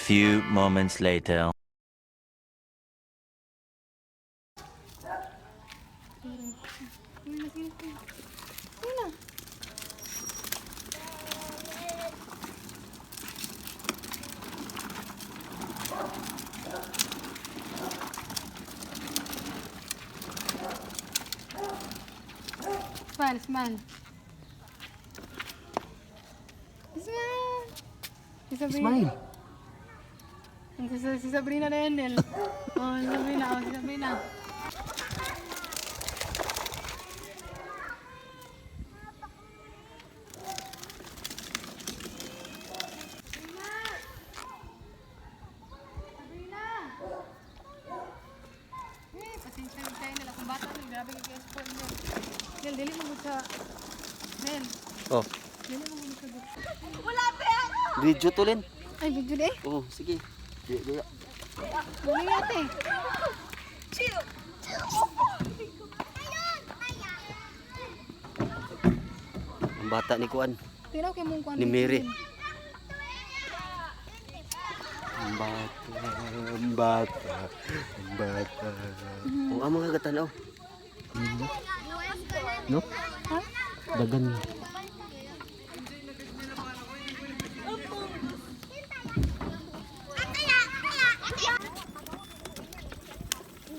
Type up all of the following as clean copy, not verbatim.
few moments later. Smile, smile. Smile. Si Sabrina. Smile. Si Sabrina na yan, Nel. Oh, si Sabrina, oh, si Sabrina. Sabrina! Pasensya yung tayo nila. Kung bata nila, grabe kaya spoil Nel. Nel, dili mo sa... Nel. Oh, Dili mo sa dito. video to Len. Ay, video de. Oh, sige. Gaya. Muli ate. Ang bata ni Kuan. Tiraw kay mong kuan. Ni Mary. Ang bata, ang bata, ang bata. Oh, ang mga gatanaw. No? Ha? Dagan.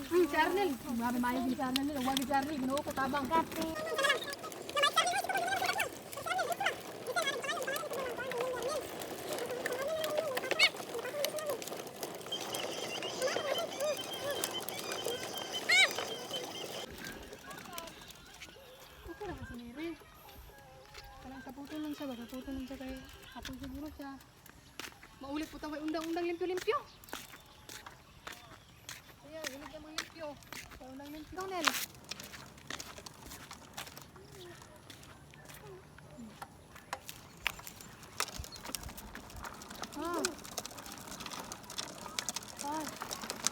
Si Arnel. Grabe mayo din si Arnel. Huwag si Arnel. Ginoo ko tabang. Okay lang si Mary. Parang saputon lang siya. Saputon lang siya kay hapon siguro siya. Maulit po tawag undang-undang limpyo-limpyo. Ayan, ganit ka mga limpyo. Undang limpyo, Nel.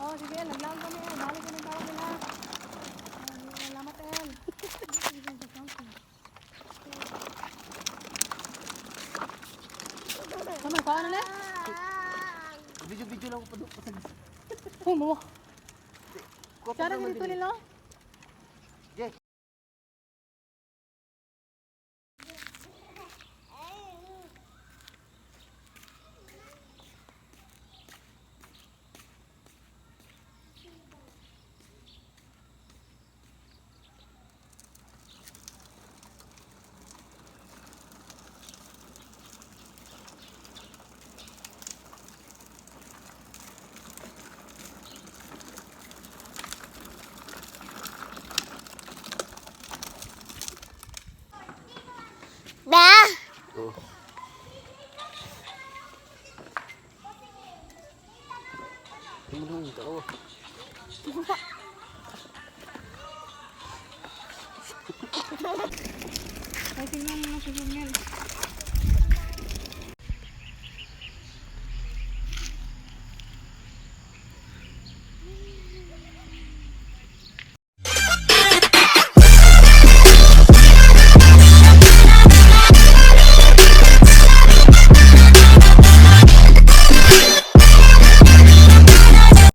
Oh, sige, naglaan kami. Balik ka ng tawag nila. Salamat, El. Ano, paano na? Video lang ko pa doon. Oh, mo. Cara dito nila. Oh. Ano tao? Ay, tingnan mo na si Nel.